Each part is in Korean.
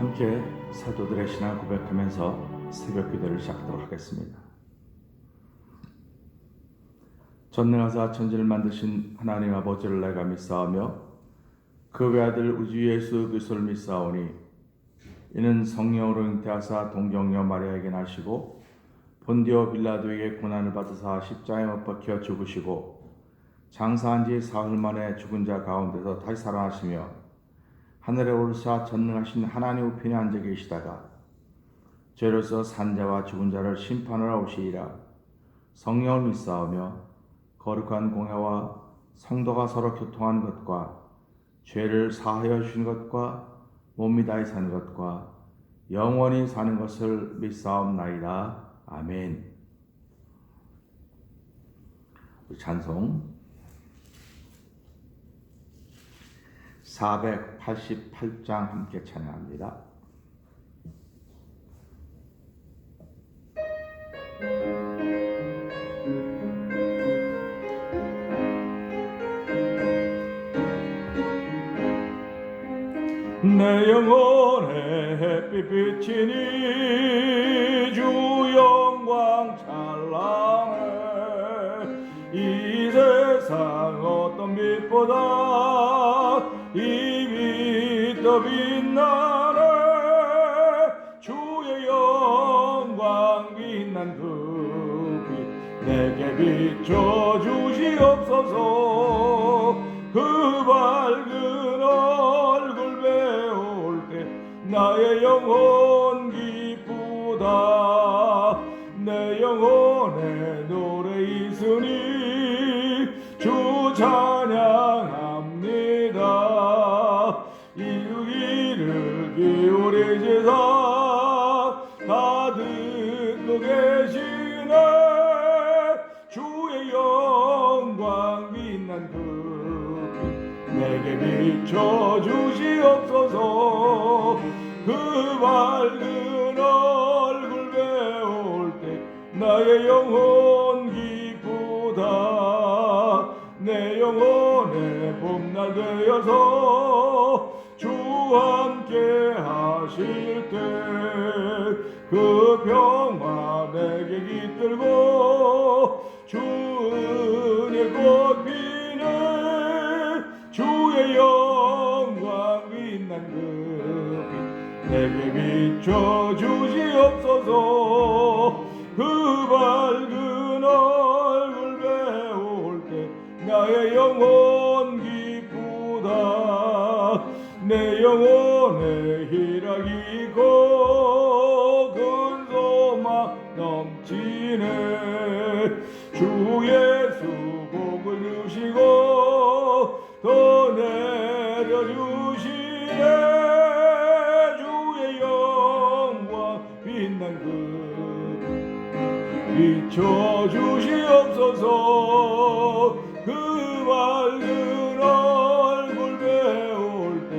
함께 사도들의 신앙을 고백하면서 새벽 기도를 시작하도록 하겠습니다. 전능하사 천지를 만드신 하나님 아버지를 내가 믿사오며 그 외아들 우주 예수 그리스도를 믿사오니 이는 성령으로 잉태하사 동정녀 마리아에게 나시고 본디오 빌라도에게 고난을 받으사 십자가에 못 박혀 죽으시고 장사한 지 사흘 만에 죽은 자 가운데서 다시 살아나시며 하늘에 오르사 전능하신 하나님 우편에 앉아 계시다가 죄로서 산자와 죽은 자를 심판하러 오시리라. 성령을 믿사오며 거룩한 공회와 성도가 서로 교통하는 것과 죄를 사하여 주신 것과 몸이 다히 사는 것과 영원히 사는 것을 믿사옵나이다. 아멘. 찬송 488장 함께 찬양합니다. 내 영혼에 햇빛 비치니 주 영광 찬란해. 이 세상 어떤 빛보다 이 빛 더 빛나네. 주의 영광 빛난 그 빛 내게 비춰 주시옵소서. 그 밝은 얼굴 배울 때 나의 영혼 기쁘다. 내 영혼에 노래 있으니 주 찬양합니다. 이르기를 기울이시사 다 듣고 계시네. 주의 영광 빛난 그 내게 비춰 주시옵소서. 그 밝은 얼굴 배울 때 나의 영혼 기쁘다. 내 영혼의 봄날 되어서 주 함께 하실 때 그 평화 내게 깃들고 주 은혜 꽃 피네. 주의 영광 빛난 그 빛 내게 비춰 주시옵소서. 그 밝은 얼굴 배울 때 나의 영혼 기쁘다. 내 영혼에 희락이 있고 큰 소망 넘치네. 주 예수 복을 주시고 더 내려주시네. 주의 영광 빛난 그 비춰 주시옵소서. 그 밝은 얼굴 배울 때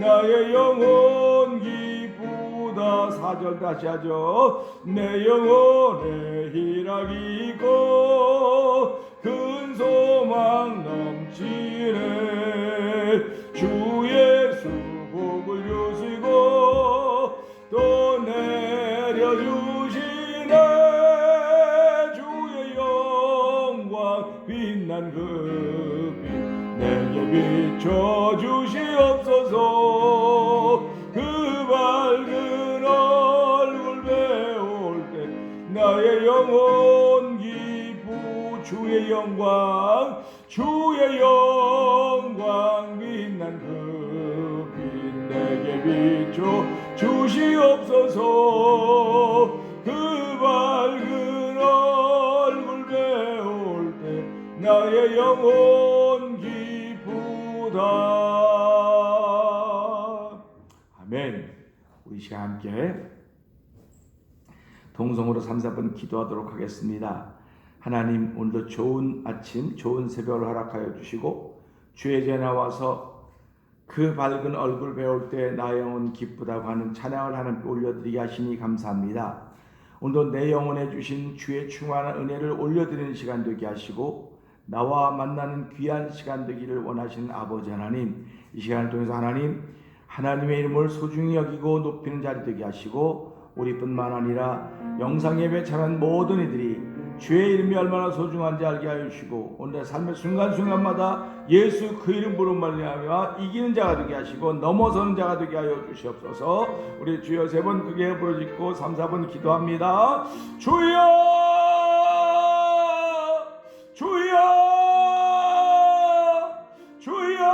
나의 영혼 기쁘다. 4절 다시 하죠. 내 영혼에 희락이 있고 큰 소망 넘치네. 주 예수 복을 주시고 또 내려주시네. 주의 영광 빛난 그 빛 내게 비춰 주시옵소서. 그 밝은 얼굴 배울 때 나의 영혼 기쁘. 주의 영광 주의 영광 빛난 그 빛 내게 비춰 주시옵소서. 그 밝은 얼굴 배울 때 나의 영혼 기쁘다. 아멘. 우리 시간 함께 동성으로 3, 4분 기도하도록 하겠습니다. 하나님, 오늘도 좋은 아침, 좋은 새벽을 허락하여 주시고 주의 전에 나와서 그 밝은 얼굴 배울 때 나의 영혼 기쁘다고 하는 찬양을 하나님께 올려드리게 하시니 감사합니다. 오늘도 내 영혼에 주신 주의 충만한 은혜를 올려드리는 시간 되게 하시고 나와 만나는 귀한 시간 되기를 원하시는 아버지 하나님, 이 시간을 통해서 하나님 하나님의 이름을 소중히 여기고 높이는 자리 되게 하시고 우리뿐만 아니라 영상예배 참여한 모든 이들이 주의 이름이 얼마나 소중한지 알게 하여 주시고 오늘의 삶의 순간순간마다 예수 그 이름 부름 말미암아 이기는 자가 되게 하시고 넘어서는 자가 되게 하여 주시옵소서. 우리 주여 3번 크게 부르짖고 3, 4번 기도합니다. 주여 주여 주여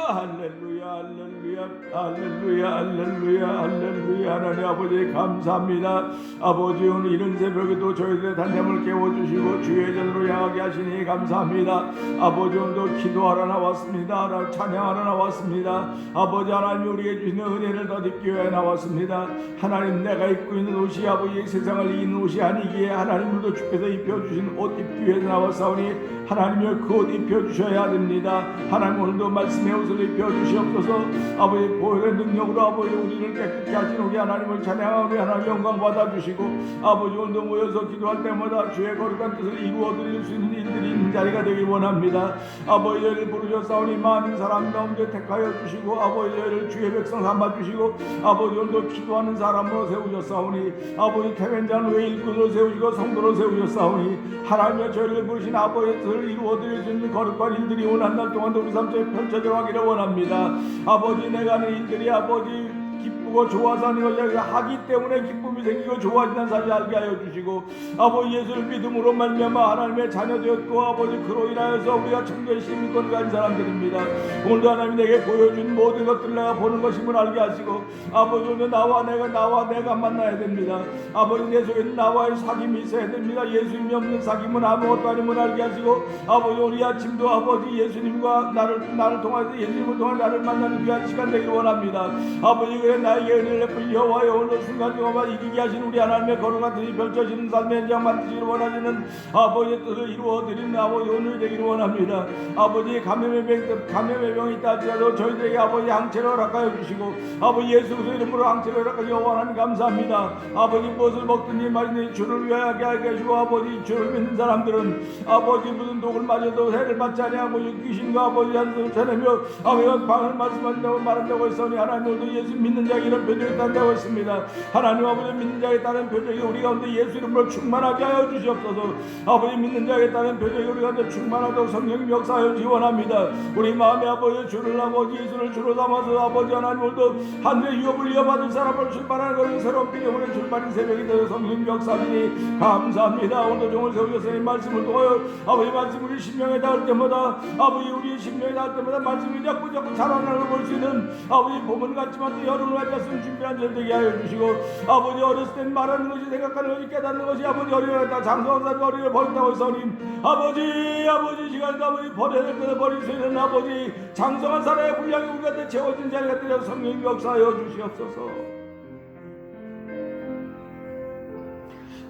할렐루야 할렐루야 할렐루야 할렐루야 할렐루야. 하나님 아버지 감사합니다. 아버지 오늘 이런 새벽에도 저희들의 단념을 깨워주시고 주의 전으로 향하게 하시니 감사합니다. 아버지 오늘도 기도하러 나왔습니다. 찬양하러 나왔습니다. 아버지 하나님 우리에게 주시는 은혜를 덧입기 위해 나왔습니다. 하나님 내가 입고 있는 옷이 아버지 세상을 이기는 옷이 아니기에 하나님도 주께서 입혀주신 옷 입기 위해서 나왔사오니 하나님여 그 옷 입혀주셔야 됩니다. 하나님 오늘도 말씀의 옷을 입혀주시옵소서. 아버지 보혈의 능력으로 아버지 우리를 깨끗게 하신 우리 하나님을 찬양하고 우리 하나님 영광 받아주시고 아버지 오늘도 모여서 기도할 때마다 주의 거룩한 뜻을 이루어드릴 수 있는 일들이 있는 자리가 되길 원합니다. 아버지 저희를 부르셨사오니 많은 사람 가운데 택하여 주시고 아버지 저희를 주의 백성 삼아주시고 아버지 오늘도 기도하는 사람으로 세우셨사오니 아버지 태면자는 왜 일꾼으로 세우시고 성도로 세우셨사오니 하나님의 저희를 부르신 아버지의 뜻을 이루어드릴 수 있는 거룩한 일들이 오늘 한 달 동안도 우리 삶 속에 펼쳐져 가기를 원합니다. 아버지 내가 하는 일들이 아버지 기쁘고 좋아서 하는 것이 하기 때문에 기쁨이 생기고 좋아지는 사실을 알게 하여 주시고 아버지 예수를 믿음으로 말미암아 하나님의 자녀 되었고 아버지 그로 인하여서 우리가 천국의 시민권을 가진 사람들입니다. 오늘도 하나님이 내게 보여준 모든 것들을 내가 보는 것임을 알게 하시고 아버지 오늘 나와 내가 만나야 됩니다. 아버지 내 속에는 나와의 사귐이 있어야 됩니다. 예수님이 없는 사귐은 아무것도 아님을 알게 하시고 아버지 우리 아침도 아버지 예수님과 나를 통해서 예수님을 통해 나를 만나는 귀한 시간 되길 원합니다. 아버지 그래 나에게 은혜를 베푼 여호와여 오늘 순간적으로 이기게 하신 우리 하나님의 거룩한 뜻이 펼쳐지는 삶의 현장 만드시기를 원하시는 아버지의 뜻을 이루어드리는 아버지 오늘 되기를 원합니다. 아버지 감염의 병이 있다 할지라도 저희들에게 아버지 항체를 허락하여 주시고 아버지 예수 그리스도 이름으로 항체를 허락하여 원하는 감사합니다. 아버지 무엇을 먹든지 마시든지 주를 위하게 하게 하시고 아버지 주를 믿는 사람들은 아버지 무슨 독을 맞아도 해를 받지 아니하고 귀신과 아버지 한숨을 쳐내며 아버지 방을 말씀하신다고 말한다고 했으니 하나님 오늘도 예수 믿는 자에게 이런 표적이 있다고 했습니다. 하나님 아버지 믿는 자에게 따른 표적이 우리 가운데 예수 이름으로 충만하게 하여 주시옵소서. 아버지 믿는 자에게 따른 표적이 우리 가운데 충만하도록 성령님 역사하여 지원합니다. 우리 마음의 아버지 주를 아버지 예수를 주로 삼아서 아버지 하나님 오늘도 하늘의 유업을 이어받을 사람을 출발하는 것은 새로운 비전의 출발인 새벽이 되어 성령님 역사하니 감사합니다. 오늘도 종을 세우셨으니 말씀을 통하여 아버지 말씀 우리 신명에 닿을 때마다 아버지 우리 신명에 닿을 때마다 말씀이 자꾸 자라나는 걸 볼 수 있는 아버지 봄은 같지만 또 여름을 같았으면 준비한 절 되게 하여 주시고 아버지 어렸을 땐 말하는 것이 생각하는 것이 깨닫는 것이 아버지 어린애다 장성한 사람이 어린애를 버린다고 했사오니 아버지 시간도 아버지 버려야 될 것을 버릴 수 있는 아버지 장성한 사람의 분량이 우리한테 채워진 자리가 되어 성령님 역사하여 주시옵소서.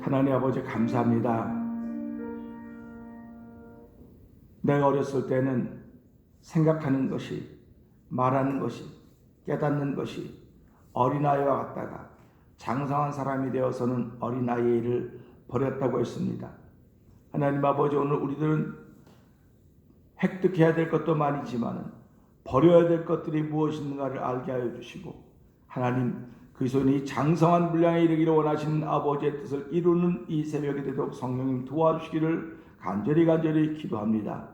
하나님 아버지 감사합니다. 내가 어렸을 때는 생각하는 것이 말하는 것이 깨닫는 것이 어린아이와 같다가 장성한 사람이 되어서는 어린아이의 일을 버렸다고 했습니다. 하나님 아버지 오늘 우리들은 획득해야 될 것도 많이지만 버려야 될 것들이 무엇인가를 알게 하여 주시고 하나님 그리스도인이 장성한 분량에 이르기를 원하시는 아버지의 뜻을 이루는 이 새벽이 되도록 성령님 도와주시기를 간절히 기도합니다.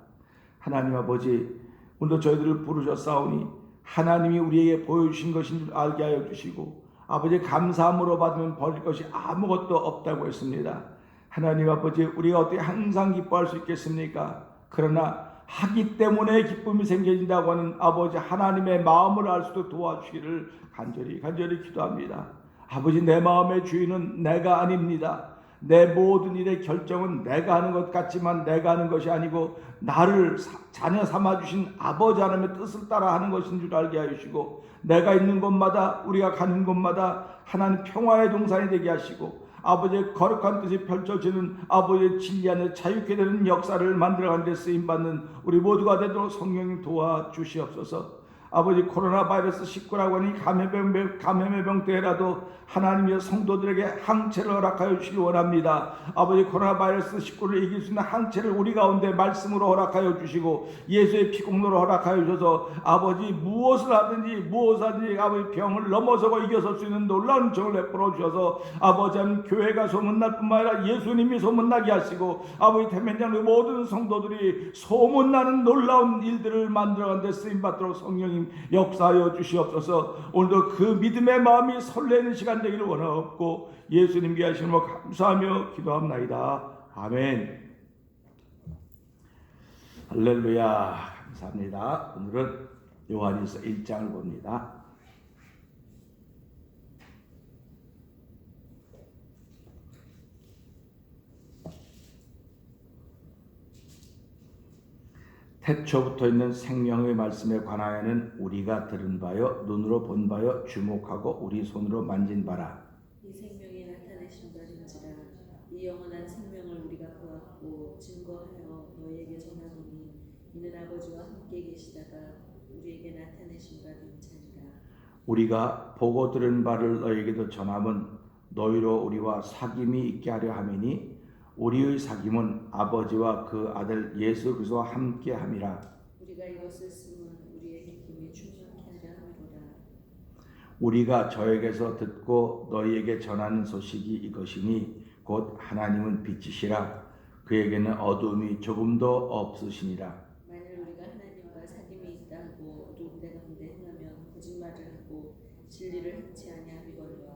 하나님 아버지 오늘도 저희들을 부르셨사오니 하나님이 우리에게 보여주신 것인 줄 알게 하여 주시고 아버지 감사함으로 받으면 버릴 것이 아무것도 없다고 했습니다. 하나님 아버지 우리가 어떻게 항상 기뻐할 수 있겠습니까? 그러나 하기 때문에 기쁨이 생겨진다고 하는 아버지 하나님의 마음을 알 수도 도와주시기를 간절히 기도합니다. 아버지 내 마음의 주인은 내가 아닙니다. 내 모든 일의 결정은 내가 하는 것 같지만 내가 하는 것이 아니고 나를 자녀 삼아주신 아버지 하나님의 뜻을 따라 하는 것인 줄 알게 하시고 내가 있는 곳마다 우리가 가는 곳마다 하나님 평화의 동산이 되게 하시고 아버지의 거룩한 뜻이 펼쳐지는 아버지의 진리 안에 자유케 되는 역사를 만들어가는 데 쓰임받는 우리 모두가 되도록 성령님 도와주시옵소서. 아버지 코로나 바이러스 19라고 하는 감염의 병때라도 하나님의 성도들에게 항체를 허락하여 주시기 원합니다. 아버지 코로나 바이러스 19를 이길 수 있는 항체를 우리 가운데 말씀으로 허락하여 주시고 예수의 피공로로 허락하여 주셔서 아버지 무엇을 하든지 아버지 병을 넘어서고 이겨설 수 있는 놀라운 정을 베풀어 주셔서 아버지 하나님 교회가 소문날 뿐만 아니라 예수님이 소문나게 하시고 아버지 태면장의 모든 성도들이 소문나는 놀라운 일들을 만들어가는 데 쓰임받도록 성령님 역사하여 주시옵소서. 오늘도 그 믿음의 마음이 설레는 시간 되기를 원하옵고 예수님께 하시는 것 감사하며 기도합나이다. 아멘. 할렐루야. 감사합니다. 오늘은 요한일서 1장을 봅니다. 태초부터 있는 생명의 말씀에 관하여는 우리가 들은 바요 눈으로 본 바요 주목하고 우리 손으로 만진 바라. 이 생명이 나타내신 바인지라 이 영원한 생명을 우리가 보았고 증거하여 너희에게 전하노니 이는 아버지와 함께 계시다가 우리에게 나타내신 바인지라. 우리가 보고 들은 바를 너희에게도 전함은 너희로 우리와 사귐이 있게 하려 함이니 우리의 사귐은 아버지와 그 아들 예수 그리스도와 함께 함이라. 우리가 이것을 쓰면 우리의 기쁨이 충만케 하려 함이로라. 우리가 저에게서 듣고 너희에게 전하는 소식이 이것이니 곧 하나님은 빛이시라 그에게는 어두움이 조금도 없으시니라. 만일 우리가 하나님과 사귐이 있다 하고 어두운 데 가운데 행하면 거짓말을 하고 진리를 행치 아니하리거니와.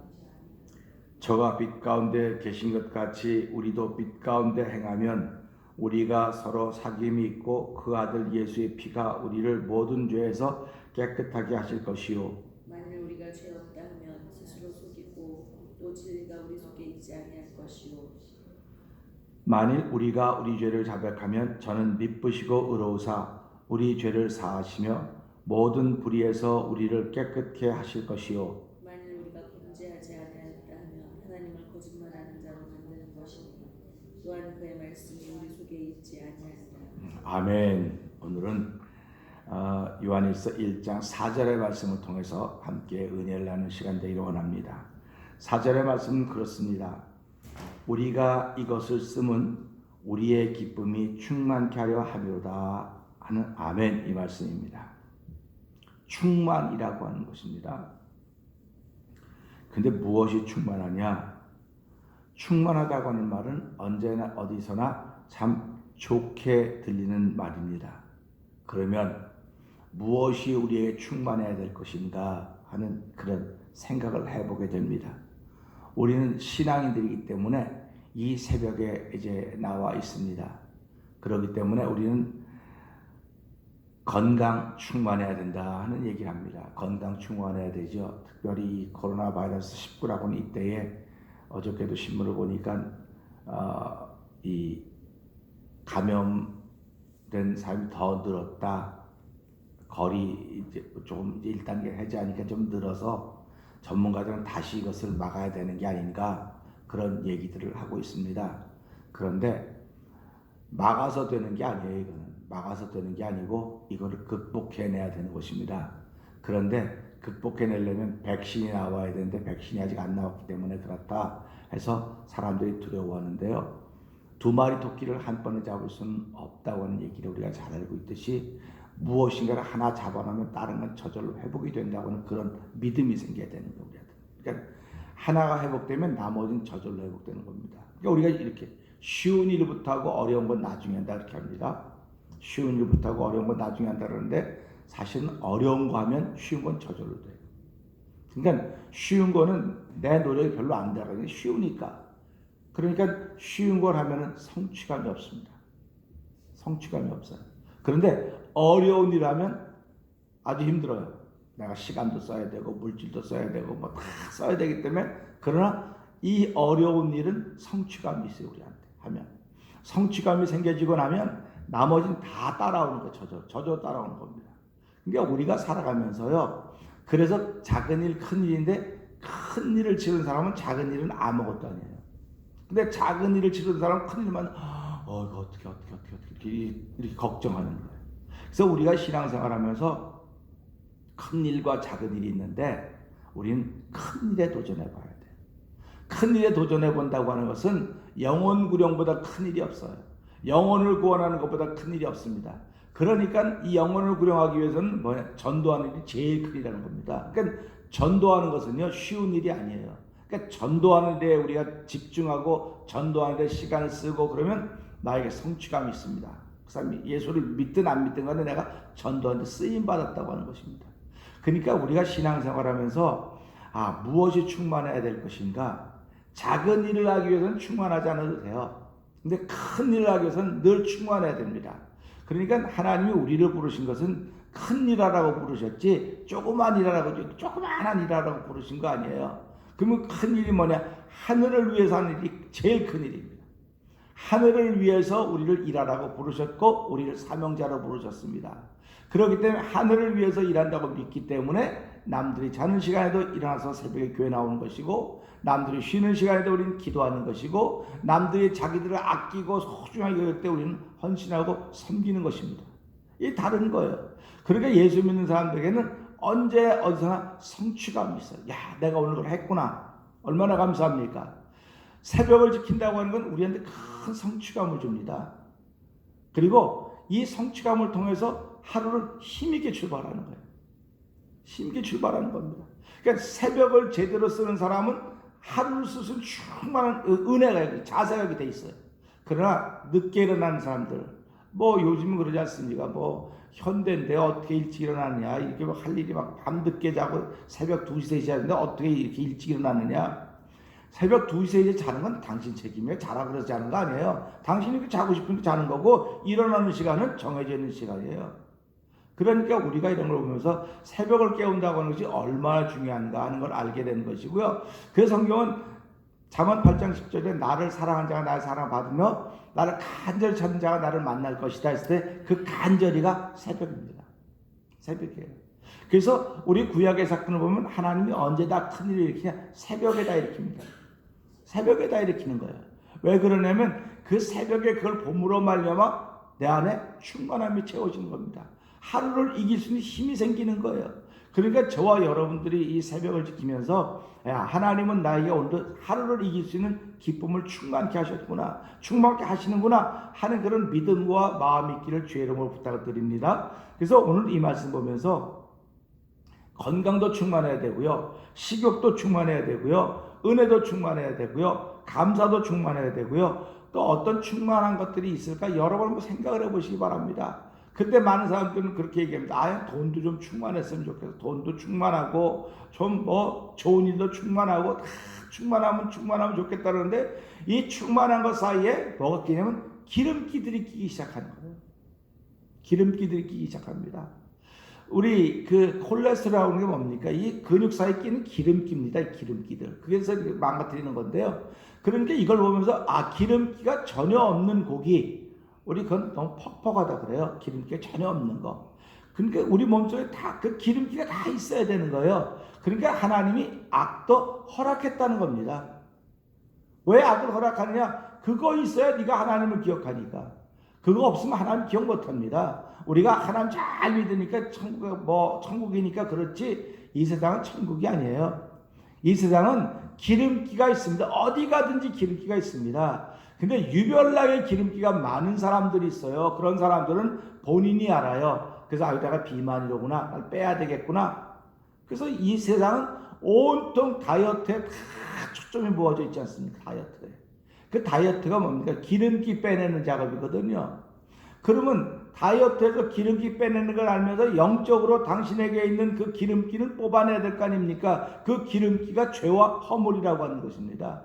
저가 빛 가운데 계신 것 같이 우리도 빛 가운데 행하면 우리가 서로 사귐이 있고 그 아들 예수의 피가 우리를 모든 죄에서 깨끗하게 하실 것이요. 만일 우리가 죄 없다 하면 스스로 속이고 또 진리가 우리 속에 있지 아니할 것이요. 만일 우리가 우리 죄를 자백하면 저는 미쁘시고 의로우사 우리 죄를 사하시며 모든 불의에서 우리를 깨끗게 하실 것이요. 만일 우리가 범죄하지 아니하였다 하면 하나님을 거짓말하는 자로 만드는 것이니 또한 그의 말씀이 우리 속에 있지 아니하리라. 아멘. 오늘은 요한일서 1장 4절의 말씀을 통해서 함께 은혜를 나누는 시간 되기를 원합니다. 4절의 말씀은 그렇습니다. 우리가 이것을 쓰면 우리의 기쁨이 충만케 하려 함이로다 하는 아멘 이 말씀입니다. 충만이라고 하는 것입니다. 근데 무엇이 충만하냐? 충만하다고 하는 말은 언제나 어디서나 참 좋게 들리는 말입니다. 그러면 무엇이 우리에게 충만해야 될 것인가 하는 그런 생각을 해보게 됩니다. 우리는 신앙인들이기 때문에 이 새벽에 이제 나와 있습니다. 그렇기 때문에 우리는 건강 충만해야 된다 하는 얘기를 합니다. 건강 충만해야 되죠. 특별히 이 코로나 바이러스 19라고 하는 이때에 어저께도 신문을 보니까 이 감염된 사람이 더 늘었다. 거리 이제 조금 1단계 해제하니까 좀 늘어서 전문가들은 다시 이것을 막아야 되는 게 아닌가 그런 얘기들을 하고 있습니다. 그런데 막아서 되는 게 아니에요. 이거는 막아서 되는 게 아니고 이거를 극복해내야 되는 것입니다. 그런데 극복해내려면 백신이 나와야 되는데 백신이 아직 안 나왔기 때문에 그렇다 해서 사람들이 두려워하는데요. 두 마리 토끼를 한 번에 잡을 수는 없다고 하는 얘기를 우리가 잘 알고 있듯이 무엇인가를 하나 잡아놓으면 다른 건 저절로 회복이 된다고 하는 그런 믿음이 생겨야 되는 거예요. 그러니까 하나가 회복되면 나머지는 저절로 회복되는 겁니다. 그러니까 우리가 이렇게 쉬운 일부터 하고 어려운 건 나중에 한다 이렇게 합니다. 쉬운 일부터 하고 어려운 건 나중에 한다 그러는데 사실은 어려운 거 하면 쉬운 건 저절로 돼요. 그러니까 쉬운 거는 내 노력이 별로 안 들어가요. 쉬우니까. 그러니까 쉬운 걸 하면은 성취감이 없습니다. 성취감이 없어요. 그런데 어려운 일 하면 아주 힘들어요. 내가 시간도 써야 되고 물질도 써야 되고 뭐 다 써야 되기 때문에 그러나 이 어려운 일은 성취감이 있어요. 우리한테 하면 성취감이 생겨지고 나면 나머지는 다 따라오는 거 저절 따라오는 겁니다. 그러니까 우리가 살아가면서요. 그래서 작은 일 큰 일인데 큰 일을 치른 사람은 작은 일은 아무것도 아니에요. 근데 작은 일을 치른 사람은 큰 일만 이거 어떻게 이렇게 걱정하는 거예요. 그래서 우리가 신앙생활하면서 큰 일과 작은 일이 있는데 우리는 큰 일에 도전해 봐야 돼요. 큰 일에 도전해 본다고 하는 것은 영혼 구령보다 큰 일이 없어요. 영혼을 구원하는 것보다 큰 일이 없습니다. 그러니까 이 영혼을 구령하기 위해서는 전도하는 일이 제일 큰 일이라는 겁니다. 그러니까 전도하는 것은요 쉬운 일이 아니에요. 그러니까 전도하는 데 우리가 집중하고 전도하는 데 시간을 쓰고 그러면 나에게 성취감이 있습니다. 그 사람이 예수를 믿든 안 믿든 간에 내가 전도하는 데 쓰임 받았다고 하는 것입니다. 그러니까 우리가 신앙생활하면서 무엇이 충만해야 될 것인가? 작은 일을 하기 위해서는 충만하지 않아도 돼요. 근데 큰 일을 하기 위해서는 늘 충만해야 됩니다. 그러니까 하나님이 우리를 부르신 것은 큰 일하라고 부르셨지 조그만 일하라고, 조그만한 일하라고 부르신 거 아니에요. 그러면 큰 일이 뭐냐? 하늘을 위해서 하는 일이 제일 큰 일입니다. 하늘을 위해서 우리를 일하라고 부르셨고 우리를 사명자로 부르셨습니다. 그렇기 때문에 하늘을 위해서 일한다고 믿기 때문에 남들이 자는 시간에도 일어나서 새벽에 교회 나오는 것이고 남들이 쉬는 시간에도 우리는 기도하는 것이고 남들이 자기들을 아끼고 소중하게 여길 때 우리는 헌신하고 섬기는 것입니다. 이게 다른 거예요. 그러니까 예수 믿는 사람들에게는 언제 어디서나 성취감이 있어요. 야, 내가 오늘 그걸 했구나. 얼마나 감사합니까? 새벽을 지킨다고 하는 건 우리한테 큰 성취감을 줍니다. 그리고 이 성취감을 통해서 하루를 힘있게 출발하는 거예요. 힘있게 출발하는 겁니다. 그러니까 새벽을 제대로 쓰는 사람은 하루를 쓸 수 있는 충만한 은혜가, 자세가 돼 있어요. 그러나 늦게 일어나는 사람들, 요즘은 그러지 않습니까? 현대인데 어떻게 일찍 일어나느냐, 이렇게 할 일이 밤늦게 자고 새벽 2시, 3시 하는데 어떻게 이렇게 일찍 일어나느냐. 새벽 2시, 3시에 자는 건 당신 책임이에요. 자라 그래서 자는 거 아니에요. 당신이 자고 싶으니까 자는 거고 일어나는 시간은 정해져 있는 시간이에요. 그러니까 우리가 이런 걸 보면서 새벽을 깨운다고 하는 것이 얼마나 중요한가 하는 걸 알게 되는 것이고요. 그 성경은 잠언 8장 10절에 나를 사랑한 자가 나를 사랑받으며 나를 간절히 찾는 자가 나를 만날 것이다 했을 때 그 간절히가 새벽입니다. 새벽이에요. 그래서 우리 구약의 사건을 보면 하나님이 언제 다 큰일을 일으키냐? 새벽에다 일으킵니다. 새벽에다 일으키는 거예요. 왜 그러냐면 그 새벽에 그걸 봄으로 말미암아 내 안에 충만함이 채워지는 겁니다. 하루를 이길 수 있는 힘이 생기는 거예요. 그러니까 저와 여러분들이 이 새벽을 지키면서 하나님은 나에게 오늘 하루를 이길 수 있는 기쁨을 충만케 하셨구나, 충만케 하시는구나 하는 그런 믿음과 마음이 있기를 주의 이름으로 부탁을 드립니다. 그래서 오늘 이 말씀 보면서 건강도 충만해야 되고요, 식욕도 충만해야 되고요, 은혜도 충만해야 되고요, 감사도 충만해야 되고요, 또 어떤 충만한 것들이 있을까 여러 번 생각을 해보시기 바랍니다. 근데 많은 사람들은 그렇게 얘기합니다. 돈도 좀 충만했으면 좋겠어. 돈도 충만하고 좀 좋은 일도 충만하고 다 충만하면 좋겠다 그러는데 이 충만한 것 사이에 뭐가 끼냐면 기름기들이 끼기 시작하는 거예요. 기름기들이 끼기 시작합니다. 우리 그 콜레스테롤이라는 게 뭡니까? 이 근육 사이에 끼는 기름기입니다. 기름기들. 그래서 망가뜨리는 건데요. 그러니까 이걸 보면서 기름기가 전혀 없는 고기, 우리 그건 너무 퍽퍽하다 그래요. 기름기가 전혀 없는 거. 그러니까 우리 몸속에 다 그 기름기가 다 있어야 되는 거예요. 그러니까 하나님이 악도 허락했다는 겁니다. 왜 악을 허락하느냐? 그거 있어야 네가 하나님을 기억하니까. 그거 없으면 하나님 기억 못합니다. 우리가 하나님 잘 믿으니까 천국이니까 그렇지 이 세상은 천국이 아니에요. 이 세상은 기름기가 있습니다. 어디 가든지 기름기가 있습니다. 근데 유별나게 기름기가 많은 사람들이 있어요. 그런 사람들은 본인이 알아요. 그래서 내가 비만이로구나, 날 빼야 되겠구나. 그래서 이 세상은 온통 다이어트에 다 초점이 모아져 있지 않습니까? 다이어트에. 그 다이어트가 뭡니까? 기름기 빼내는 작업이거든요. 그러면 다이어트에서 기름기 빼내는 걸 알면서 영적으로 당신에게 있는 그 기름기를 뽑아내야 될 거 아닙니까? 그 기름기가 죄와 허물이라고 하는 것입니다.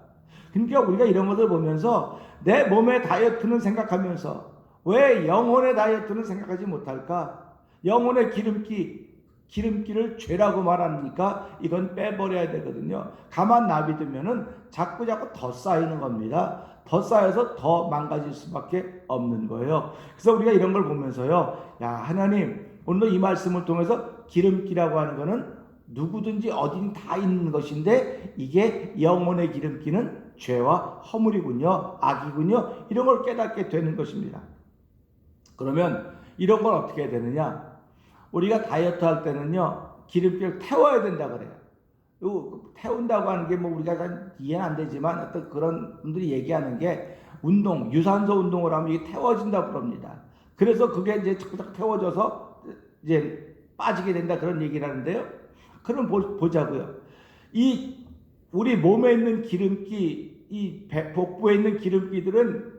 그러니까 우리가 이런 것을 보면서 내 몸의 다이어트는 생각하면서 왜 영혼의 다이어트는 생각하지 못할까? 영혼의 기름기를 죄라고 말하니까 이건 빼버려야 되거든요. 가만 놔두면은 자꾸 더 쌓이는 겁니다. 더 쌓여서 더 망가질 수밖에 없는 거예요. 그래서 우리가 이런 걸 보면서요, 하나님 오늘 이 말씀을 통해서 기름기라고 하는 거는 누구든지 어딘 다 있는 것인데 이게 영혼의 기름기는 죄와 허물이군요, 악이군요, 이런 걸 깨닫게 되는 것입니다. 그러면 이런 걸 어떻게 해야 되느냐? 우리가 다이어트 할 때는요, 기름기를 태워야 된다 그래요. 태운다고 하는 게 뭐 우리가 잘 이해는 안 되지만 어떤 그런 분들이 얘기하는 게 운동, 유산소 운동을 하면 이게 태워진다고 그럽니다. 그래서 그게 이제 자꾸 태워져서 이제 빠지게 된다 그런 얘기를 하는데요. 그럼 보자고요. 이 우리 몸에 있는 기름기, 이 복부에 있는 기름기들은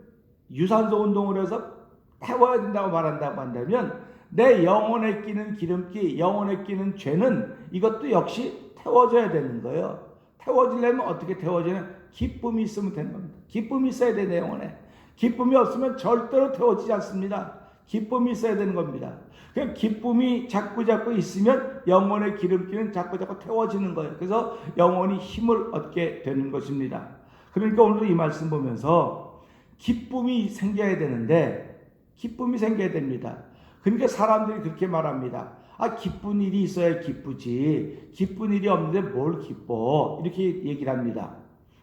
유산소 운동을 해서 태워야 된다고 말한다고 한다면 내 영혼에 끼는 기름기, 영혼에 끼는 죄는 이것도 역시 태워져야 되는 거예요. 태워지려면 어떻게 태워지냐? 기쁨이 있으면 되는 겁니다. 기쁨이 있어야 돼, 내 영혼에. 기쁨이 없으면 절대로 태워지지 않습니다. 기쁨이 있어야 되는 겁니다. 그냥 기쁨이 자꾸 있으면 영혼의 기름기는 자꾸 태워지는 거예요. 그래서 영혼이 힘을 얻게 되는 것입니다. 그러니까 오늘도 이 말씀 보면서 기쁨이 생겨야 되는데 기쁨이 생겨야 됩니다. 그러니까 사람들이 그렇게 말합니다. 기쁜 일이 있어야 기쁘지. 기쁜 일이 없는데 뭘 기뻐. 이렇게 얘기를 합니다.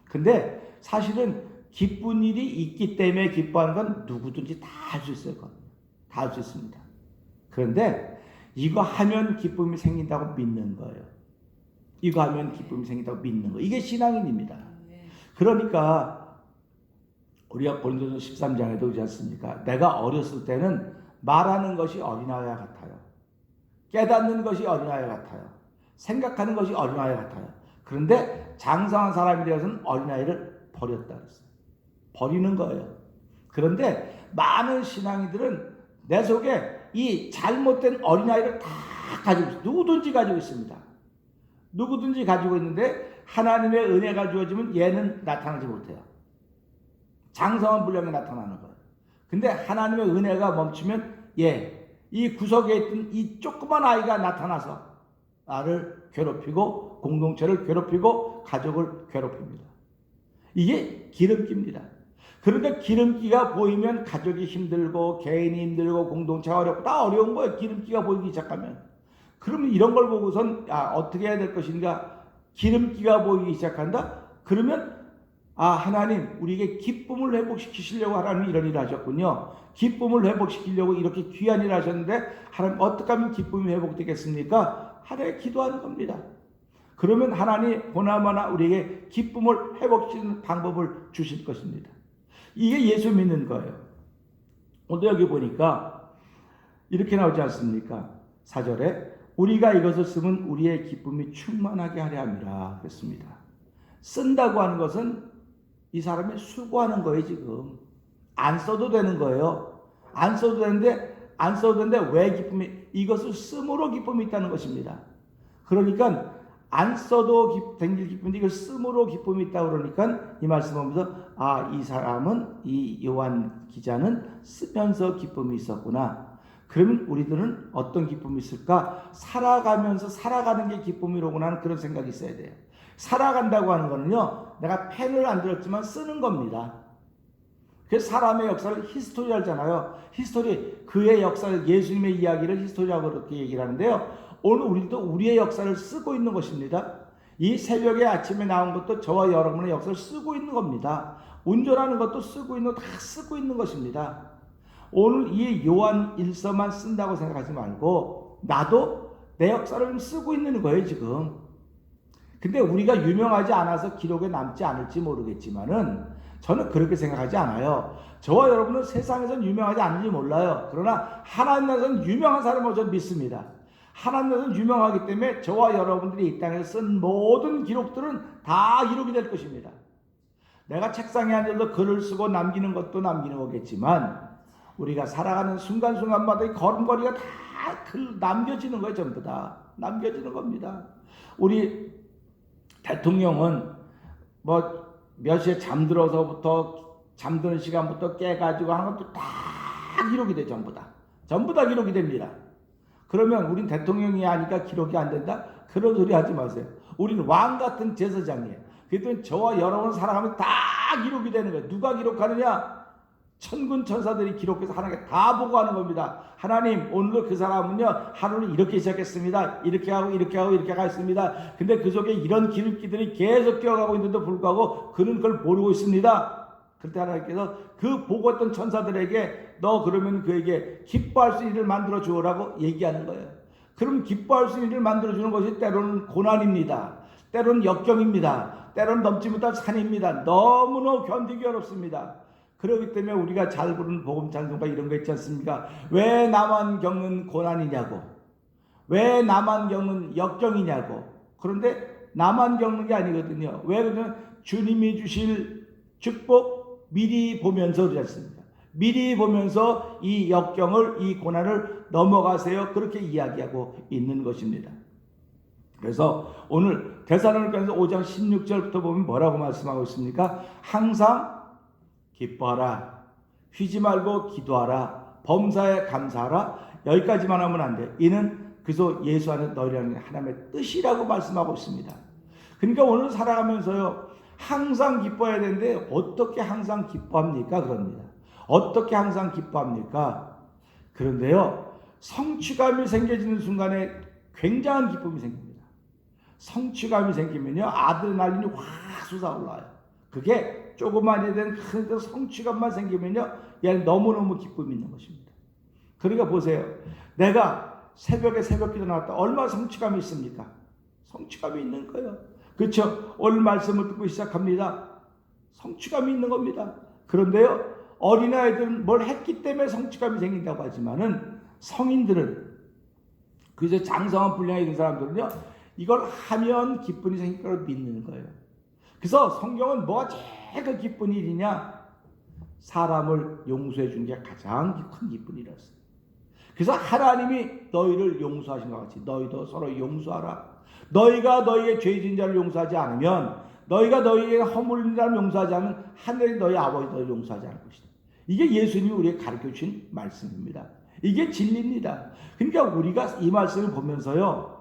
근데 사실은 기쁜 일이 있기 때문에 기뻐하는 건 누구든지 다 할 수 있어요. 다 할 수 있습니다. 그런데 이거 하면 기쁨이 생긴다고 믿는 거예요. 이거 하면 기쁨이 생긴다고 믿는 거예요. 이게 신앙인입니다. 그러니까 우리가 고린도서 13장에도 그러지 않습니까? 내가 어렸을 때는 말하는 것이 어린아이와 같아요. 깨닫는 것이 어린아이 같아요. 생각하는 것이 어린아이 같아요. 그런데 장성한 사람이 되어서는 어린아이를 버렸다 그랬어요. 버리는 거예요. 그런데 많은 신앙이들은 내 속에 이 잘못된 어린아이를 다 가지고 있어요. 누구든지 가지고 있습니다. 누구든지 가지고 있는데 하나님의 은혜가 주어지면 얘는 나타나지 못해요. 장성한 분량이 나타나는 거예요. 근데 하나님의 은혜가 멈추면 이 구석에 있던 이 조그만 아이가 나타나서 나를 괴롭히고 공동체를 괴롭히고 가족을 괴롭힙니다. 이게 기름기입니다. 그런데 기름기가 보이면 가족이 힘들고 개인이 힘들고 공동체가 어렵고 다 어려운 거예요. 기름기가 보이기 시작하면. 그러면 이런 걸 보고선 어떻게 해야 될 것인가? 기름기가 보이기 시작한다? 그러면 하나님 우리에게 기쁨을 회복시키시려고 하나님 이런 일을 하셨군요. 기쁨을 회복시키려고 이렇게 귀한 일을 하셨는데 하나님 어떻게 하면 기쁨이 회복되겠습니까? 하나님 기도하는 겁니다. 그러면 하나님 보나마나 우리에게 기쁨을 회복시키는 방법을 주실 것입니다. 이게 예수 믿는 거예요. 오늘 여기 보니까 이렇게 나오지 않습니까? 4절에 우리가 이것을 쓰면 우리의 기쁨이 충만하게 하려 함이라 그랬습니다. 쓴다고 하는 것은 이 사람이 수고하는 거예요. 지금 안 써도 되는 거예요. 안 써도 되는데 왜 기쁨이? 이것을 씀으로 기쁨이 있다는 것입니다. 그러니까 안 써도 생길 기쁨인데 이걸 씀으로 기쁨이 있다 그러니까 이 말씀 보면서 이 사람은 이 요한 기자는 쓰면서 기쁨이 있었구나. 그러면 우리들은 어떤 기쁨이 있을까? 살아가면서 살아가는 게 기쁨이로구나 하는 그런 생각이 있어야 돼요. 살아간다고 하는 거는요, 내가 펜을 안 들었지만 쓰는 겁니다. 그래서 사람의 역사를 히스토리 하잖아요. 히스토리, 그의 역사를, 예수님의 이야기를 히스토리라고 그렇게 얘기를 하는데요. 오늘 우리도 우리의 역사를 쓰고 있는 것입니다. 이 새벽에 아침에 나온 것도 저와 여러분의 역사를 쓰고 있는 겁니다. 운전하는 것도 쓰고 있는 거 다 쓰고 있는 것입니다. 오늘 이 요한 1서만 쓴다고 생각하지 말고 나도 내 역사를 쓰고 있는 거예요 지금. 근데 우리가 유명하지 않아서 기록에 남지 않을지 모르겠지만은 저는 그렇게 생각하지 않아요. 저와 여러분은 세상에서는 유명하지 않은지 몰라요. 그러나 하나님 나라에서는 유명한 사람을 저는 믿습니다. 하나님 나라에서는 유명하기 때문에 저와 여러분들이 이 땅에서 쓴 모든 기록들은 다 기록이 될 것입니다. 내가 책상에 앉아서 글을 쓰고 남기는 것도 남기는 거겠지만 우리가 살아가는 순간순간마다 이 걸음걸이가 다 남겨지는 거예요. 전부 다 남겨지는 겁니다. 우리 대통령은 몇 시에 잠들어서부터 잠드는 시간부터 깨가지고 하는 것도 다 기록이 돼. 전부 다 기록이 됩니다. 그러면 우린 대통령이 하니까 기록이 안 된다? 그런 소리 하지 마세요. 우리는 왕 같은 제사장이에요. 그랬더니 저와 여러분 살아가면 다 기록이 되는 거예요. 누가 기록하느냐? 천군 천사들이 기록해서 하나님께 다 보고하는 겁니다. 하나님, 오늘도 그 사람은요 하루를 이렇게 시작했습니다. 이렇게 하고 했습니다. 근데 그 속에 이런 기름기들이 계속 끼어가고 있는데도 불구하고 그는 그걸 모르고 있습니다. 그때 하나님께서 그 보고했던 천사들에게 너 그러면 그에게 기뻐할 수 있는 일을 만들어 주오라고 얘기하는 거예요. 그럼 기뻐할 수 있는 일을 만들어주는 것이 때로는 고난입니다. 때로는 역경입니다. 때로는 넘지 못할 산입니다. 너무나 견디기 어렵습니다. 그렇기 때문에 우리가 잘 부르는 복음 찬송가 이런 거 있지 않습니까? 왜 나만 겪는 고난이냐고, 왜 나만 겪는 역경이냐고. 그런데 나만 겪는 게 아니거든요. 왜 그러면 주님이 주실 축복 미리 보면서 그러지 않습니까? 미리 보면서 이 역경을, 이 고난을 넘어가세요. 그렇게 이야기하고 있는 것입니다. 그래서 오늘 데살로니가서 5장 16절부터 보면 뭐라고 말씀하고 있습니까? 항상 기뻐하라, 쉬지 말고 기도하라, 범사에 감사하라. 여기까지만 하면 안 돼. 이는 그래서 예수 안에 너희라는 하나님의 뜻이라고 말씀하고 있습니다. 그러니까 오늘 살아가면서요, 항상 기뻐해야 되는데 어떻게 항상 기뻐합니까? 그럽니다. 어떻게 항상 기뻐합니까? 그런데요, 성취감이 생겨지는 순간에 굉장한 기쁨이 생깁니다. 성취감이 생기면요, 아드레날린이 확 솟아올라요. 그게 조그만이 된 큰 성취감만 생기면요, 얘는 너무너무 기쁨이 있는 것입니다. 그러니까 보세요. 내가 새벽에 새벽기도 나왔다. 얼마나 성취감이 있습니까? 성취감이 있는 거예요. 그렇죠? 오늘 말씀을 듣고 시작합니다. 성취감이 있는 겁니다. 그런데요, 어린아이들은 뭘 했기 때문에 성취감이 생긴다고 하지만은 성인들은, 그저 장성한 분량이 있는 사람들은요, 이걸 하면 기쁨이 생길 걸 믿는 거예요. 그래서 성경은 뭐가 제일 기쁜 일이냐? 사람을 용서해 준 게 가장 큰 기쁜 일이었어요. 그래서 하나님이 너희를 용서하신 것 같이 너희도 서로 용서하라. 너희가 너희의 죄진 자를 용서하지 않으면, 너희가 너희의 허물린 자를 용서하지 않으면 하늘의 너희 아버지도 너희를 용서하지 않을 것이다. 이게 예수님이 우리에게 가르쳐 주신 말씀입니다. 이게 진리입니다. 그러니까 우리가 이 말씀을 보면서요,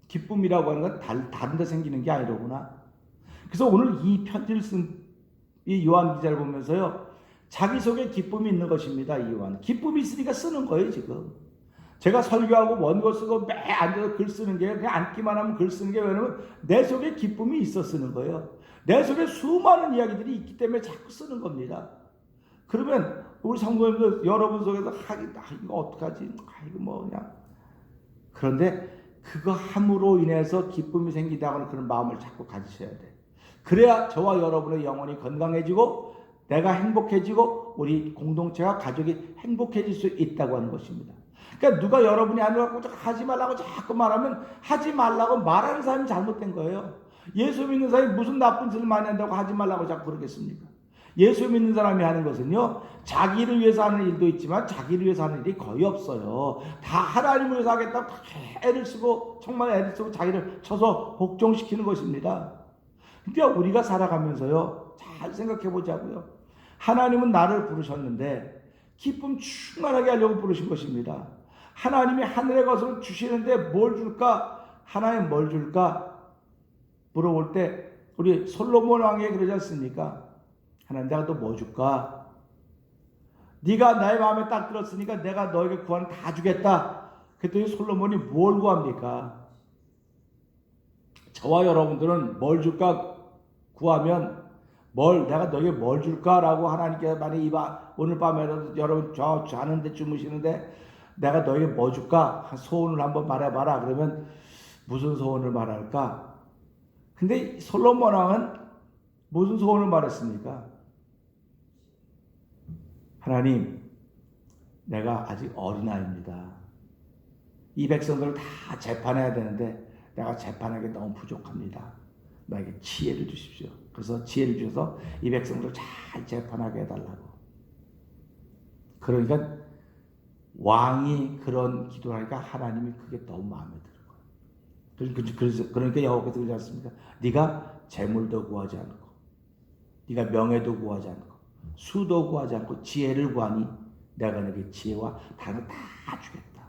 기쁨이라고 하는 건 다른 데 생기는 게 아니로구나. 그래서 오늘 이 편지를 쓴 이 요한 기자를 보면서요, 자기 속에 기쁨이 있는 것입니다. 이 요한. 기쁨이 있으니까 쓰는 거예요, 지금. 제가 설교하고 원고 쓰고 매 앉아서 글 쓰는 게, 그냥 앉기만 하면 글 쓰는 게, 왜냐면 내 속에 기쁨이 있어 쓰는 거예요. 내 속에 수많은 이야기들이 있기 때문에 자꾸 쓰는 겁니다. 그러면 우리 성도님들 여러분 속에서 이거 어떡하지? 이거 뭐 그냥. 그런데 그거 함으로 인해서 기쁨이 생기다고 하는 그런 마음을 자꾸 가지셔야 돼. 그래야 저와 여러분의 영혼이 건강해지고 내가 행복해지고 우리 공동체와 가족이 행복해질 수 있다고 하는 것입니다. 그러니까 누가 여러분이 아니라고 하지 말라고 자꾸 말하면 하지 말라고 말하는 사람이 잘못된 거예요. 예수 믿는 사람이 무슨 나쁜 짓을 많이 한다고 하지 말라고 자꾸 그러겠습니까? 예수 믿는 사람이 하는 것은요, 자기를 위해서 하는 일도 있지만 자기를 위해서 하는 일이 거의 없어요. 다 하나님을 위해서 하겠다고 다 애를 쓰고, 정말 애를 쓰고 자기를 쳐서 복종시키는 것입니다. 그러니까 우리가 살아가면서요, 잘 생각해 보자고요. 하나님은 나를 부르셨는데 기쁨 충만하게 하려고 부르신 것입니다. 하나님이 하늘의 것을 주시는데 뭘 줄까? 하나님 뭘 줄까? 물어볼 때 우리 솔로몬 왕이 그러지 않습니까? 하나님 내가 또 뭐 줄까? 네가 나의 마음에 딱 들었으니까 내가 너에게 구하는 다 주겠다. 그랬더니 솔로몬이 뭘 구합니까? 저와 여러분들은 뭘 줄까 구하면, 내가 너에게 뭘 줄까라고 하나님께서 만약에 오늘 밤에라도 여러분 자는데 주무시는데 내가 너에게 뭐 줄까? 소원을 한번 말해봐라. 그러면 무슨 소원을 말할까? 근데 솔로몬 왕은 무슨 소원을 말했습니까? 하나님, 내가 아직 어린아이입니다. 이 백성들을 다 재판해야 되는데 내가 재판하기 너무 부족합니다. 나에게 지혜를 주십시오. 그래서 지혜를 주셔서 이 백성들을 잘 재판하게 해달라고. 그러니까 왕이 그런 기도를 하니까 하나님이 그게 너무 마음에 들어요. 그러니까 여호와께서 그러지 않습니까? 네가 재물도 구하지 않고, 네가 명예도 구하지 않고, 수도 구하지 않고 지혜를 구하니 내가 너에게 지혜와 다른 거 다 주겠다.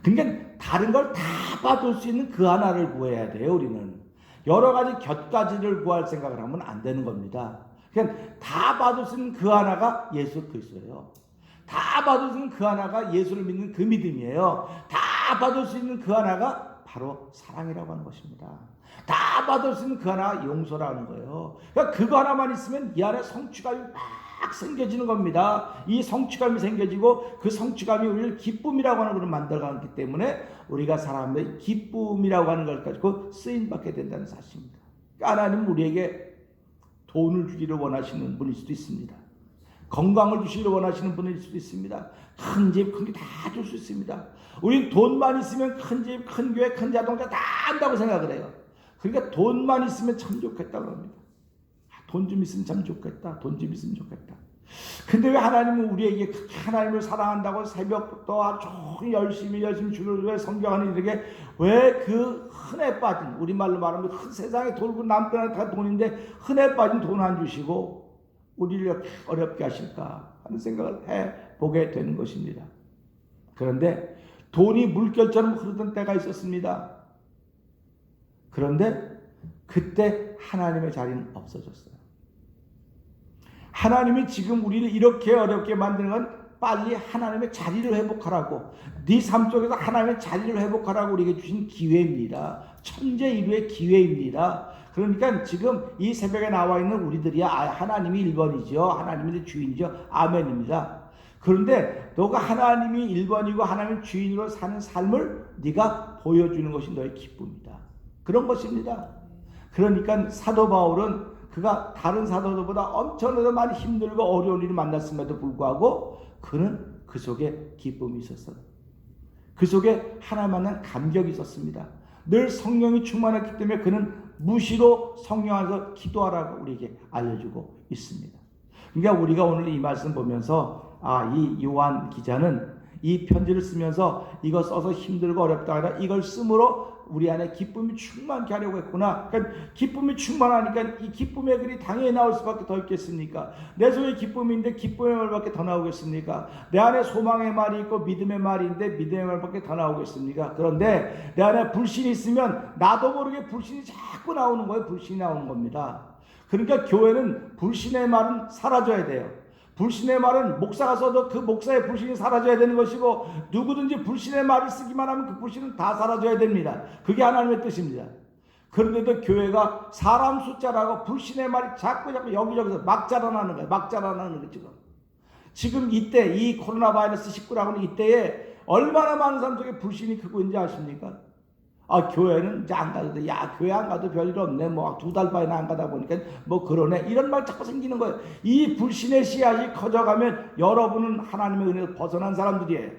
그러니까 다른 걸 다 받을 수 있는 그 하나를 구해야 돼요. 우리는 여러 가지 곁가지를 구할 생각을 하면 안 되는 겁니다. 그러니까 다 받을 수 있는 그 하나가 예수 그리스도예요. 다 받을 수 있는 그 하나가 예수를 믿는 그 믿음이에요. 다 받을 수 있는 그 하나가 바로 사랑이라고 하는 것입니다. 다 받을 수 있는 그 하나가 용서라는 거예요. 그러니까 그거 하나만 있으면 이 안에 성취감이 막 생겨지는 겁니다. 이 성취감이 생겨지고 그 성취감이 우리를 기쁨이라고 하는 것을 만들어가기 때문에 우리가 사람의 기쁨이라고 하는 걸 가지고 쓰임받게 된다는 사실입니다. 하나님은 우리에게 돈을 주기를 원하시는 분일 수도 있습니다. 건강을 주시기를 원하시는 분일 수도 있습니다. 큰 집, 큰 게 다 줄 수 있습니다. 우린 돈만 있으면 큰 집, 큰 교회, 큰 자동차 다 한다고 생각을 해요. 그러니까 돈만 있으면 참 좋겠다고 합니다. 돈 좀 있으면 참 좋겠다. 돈 좀 있으면 좋겠다. 근데 왜 하나님은 우리에게 그렇게 하나님을 사랑한다고 새벽부터 아주 열심히 주를 위해 성경하는 이렇게 왜 그 흔해 빠진, 우리말로 말하면 세상에 돌고 남편한테 다 돈인데 흔해 빠진 돈 안 주시고 우리를 이렇게 어렵게 하실까 하는 생각을 해보게 되는 것입니다. 그런데 돈이 물결처럼 흐르던 때가 있었습니다. 그런데 그때 하나님의 자리는 없어졌어요. 하나님이 지금 우리를 이렇게 어렵게 만드는 건 빨리 하나님의 자리를 회복하라고, 네 삶 속에서 하나님의 자리를 회복하라고 우리에게 주신 기회입니다. 천재일우의 기회입니다. 그러니까 지금 이 새벽에 나와 있는 우리들이야 하나님이 1번이죠. 하나님이 주인이죠. 아멘입니다. 그런데 너가 하나님이 1번이고 하나님이 주인으로 사는 삶을 네가 보여주는 것이 너의 기쁨이다. 그런 것입니다. 그러니까 사도 바울은 그가 다른 사도들보다 엄청나게 많이 힘들고 어려운 일을 만났음에도 불구하고 그는 그 속에 기쁨이 있었어요. 그 속에 하나님 만난 감격이 있었습니다. 늘 성령이 충만했기 때문에 그는 무시로 성령 안에서 기도하라고 우리에게 알려주고 있습니다. 그러니까 우리가 오늘 이 말씀 보면서 이 요한 기자는 이 편지를 쓰면서 이거 써서 힘들고 어렵다 하다 이걸 쓰므로 우리 안에 기쁨이 충만케 하려고 했구나. 그러니까 기쁨이 충만하니까 이 기쁨의 글이 당연히 나올 수밖에 더 있겠습니까? 내 속에 기쁨인데 기쁨의 말밖에 더 나오겠습니까? 내 안에 소망의 말이 있고 믿음의 말인데 믿음의 말밖에 더 나오겠습니까? 그런데 내 안에 불신이 있으면 나도 모르게 불신이 자꾸 나오는 거예요. 불신이 나오는 겁니다. 그러니까 교회는 불신의 말은 사라져야 돼요. 불신의 말은 목사가 써도 그 목사의 불신이 사라져야 되는 것이고, 누구든지 불신의 말을 쓰기만 하면 그 불신은 다 사라져야 됩니다. 그게 하나님의 뜻입니다. 그런데도 교회가 사람 숫자라고 불신의 말이 자꾸 여기저기서 막 자라나는 거예요. 막 자라나는 거죠. 지금 이때 이 코로나 바이러스 19라고는 이때에 얼마나 많은 사람 속에 불신이 크고 있는지 아십니까? 교회는 이제 안 가도 돼. 교회 안 가도 별일 없네. 2달 반이나 안 가다 보니까 그러네. 이런 말 자꾸 생기는 거예요. 이 불신의 씨앗이 커져가면 여러분은 하나님의 은혜에서 벗어난 사람들이에요.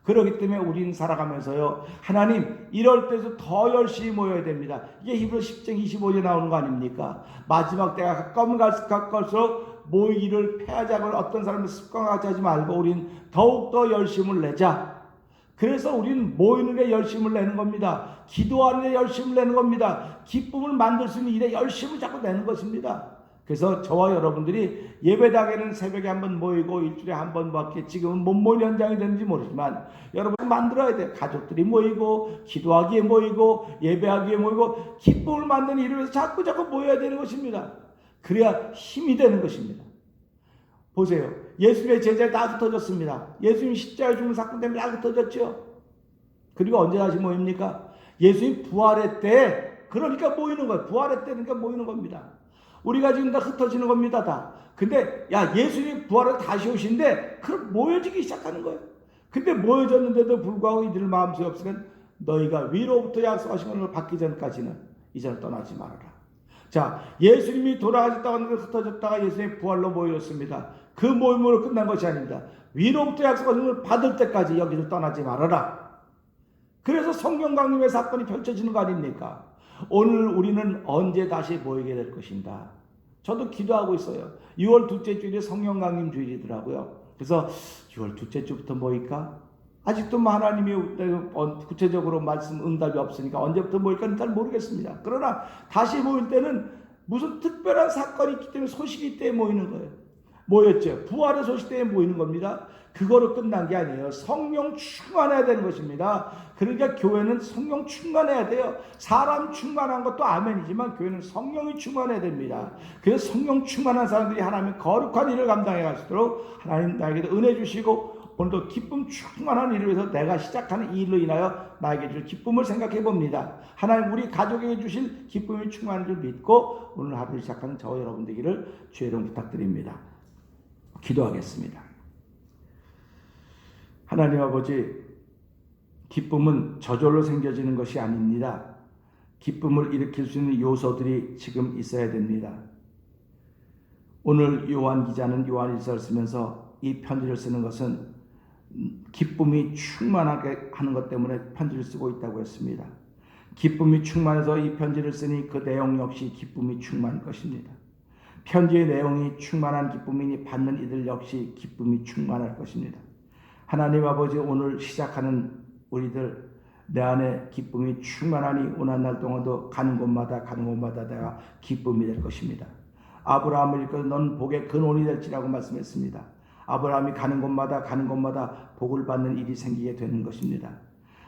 그렇기 때문에 우리는 살아가면서요, 하나님 이럴 때도 더 열심히 모여야 됩니다. 이게 히브리서 10장 25절에 나오는 거 아닙니까? 마지막 때가 가까우면 가까울수록 모이기를 폐하자고 어떤 사람은 습관같이 하지 말고 우리는 더욱더 열심을 내자. 그래서 우리는 모이는 데 열심을 내는 겁니다. 기도하는 데 열심을 내는 겁니다. 기쁨을 만들 수 있는 일에 열심을 자꾸 내는 것입니다. 그래서 저와 여러분들이 예배당에는 새벽에 한번 모이고 일주일에 한 번밖에 지금은 못 모이는 현장이 되는지 모르지만 여러분 만들어야 돼요. 가족들이 모이고 기도하기에 모이고 예배하기에 모이고 기쁨을 만드는 일을 위해서 자꾸 모여야 되는 것입니다. 그래야 힘이 되는 것입니다. 보세요. 예수님의 제자들이 다 흩어졌습니다. 예수님 십자가에 죽는 사건 때문에 다 흩어졌죠. 그리고 언제 다시 모입니까? 예수님 부활의 때, 그러니까 모이는 거예요. 부활의 때니까 모이는 겁니다. 우리가 지금 다 흩어지는 겁니다. 다. 근데 예수님 부활을 다시 오신데 그럼 모여지기 시작하는 거예요. 근데 모여졌는데도 불구하고 이들 마음속에 없으면 너희가 위로부터 약속하신 것을 받기 전까지는 이제는 떠나지 말아라. 자, 예수님이 돌아가셨다가 흩어졌다가 예수님이 부활로 모였습니다. 그 모임으로 끝난 것이 아닙니다. 위로부터 약속하신 것을 받을 때까지 여기를 떠나지 말아라. 그래서 성경 강림의 사건이 펼쳐지는 거 아닙니까? 오늘 우리는 언제 다시 모이게 될 것인가? 저도 기도하고 있어요. 6월 둘째 주일이 성령 강림 주일이더라고요. 그래서 6월 둘째 주부터 모일까? 아직도 하나님이 구체적으로 말씀 응답이 없으니까 언제부터 모일까 잘 모르겠습니다. 그러나 다시 모일 때는 무슨 특별한 사건이 있기 때문에 소식이 있기 때문에 모이는 거예요. 모였죠. 부활의 소식 때문에 모이는 겁니다. 그거로 끝난 게 아니에요. 성령 충만해야 되는 것입니다. 그러니까 교회는 성령 충만해야 돼요. 사람 충만한 것도 아멘이지만 교회는 성령이 충만해야 됩니다. 그래서 성령 충만한 사람들이 하나님의 거룩한 일을 감당해 갈 수 있도록 하나님 나에게도 은혜 주시고, 오늘도 기쁨 충만한 일을 위해서 내가 시작하는 이 일로 인하여 나에게 줄 기쁨을 생각해 봅니다. 하나님 우리 가족에게 주실 기쁨이 충만한 줄 믿고 오늘 하루를 시작하는 저와 여러분 되기를 주의 이름 부탁드립니다. 기도하겠습니다. 하나님 아버지, 기쁨은 저절로 생겨지는 것이 아닙니다. 기쁨을 일으킬 수 있는 요소들이 지금 있어야 됩니다. 오늘 요한 기자는 요한일서를 쓰면서 이 편지를 쓰는 것은 기쁨이 충만하게 하는 것 때문에 편지를 쓰고 있다고 했습니다. 기쁨이 충만해서 이 편지를 쓰니 그 내용 역시 기쁨이 충만할 것입니다. 편지의 내용이 충만한 기쁨이니 받는 이들 역시 기쁨이 충만할 것입니다. 하나님 아버지, 오늘 시작하는 우리들, 내 안에 기쁨이 충만하니 오는 날 동안도 가는 곳마다 내가 기쁨이 될 것입니다. 아브라함을 일컬어 너는 복의 근원이 될지라고 말씀했습니다. 아브라함이 가는 곳마다 복을 받는 일이 생기게 되는 것입니다.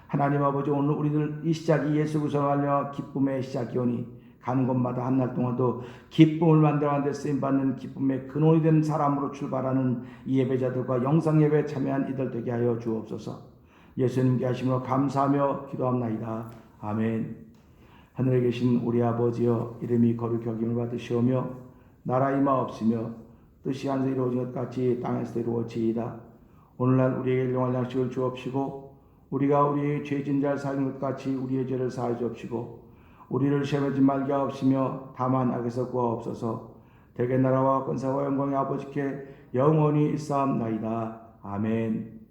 하나님 아버지, 오늘 우리들 이 시작이 예수 그리스도로 말미암아 기쁨의 시작이오니 가는 곳마다 한 날 동안도 기쁨을 만들어가는 데 쓰임받는 기쁨의 근원이 된 사람으로 출발하는 이 예배자들과 영상예배에 참여한 이들 되게 하여 주옵소서. 예수님께 하심으로 감사하며 기도합나이다. 아멘. 하늘에 계신 우리 아버지여, 이름이 거룩히 여김을 받으시오며 나라 임하옵시며 뜻이 하늘에서 이루어진 것 같이 땅에서도 이루어지이다. 오늘날 우리에게 일용할 양식을 주옵시고 우리가 우리의 죄진 자를 사하는 것 같이 우리의 죄를 사하여 주옵시고 우리를 시험에 들지 말게 하옵시며 다만 악에서 구하옵소서. 대개 나라와 권세와 영광의 아버지께 영원히 있사옵나이다. 아멘.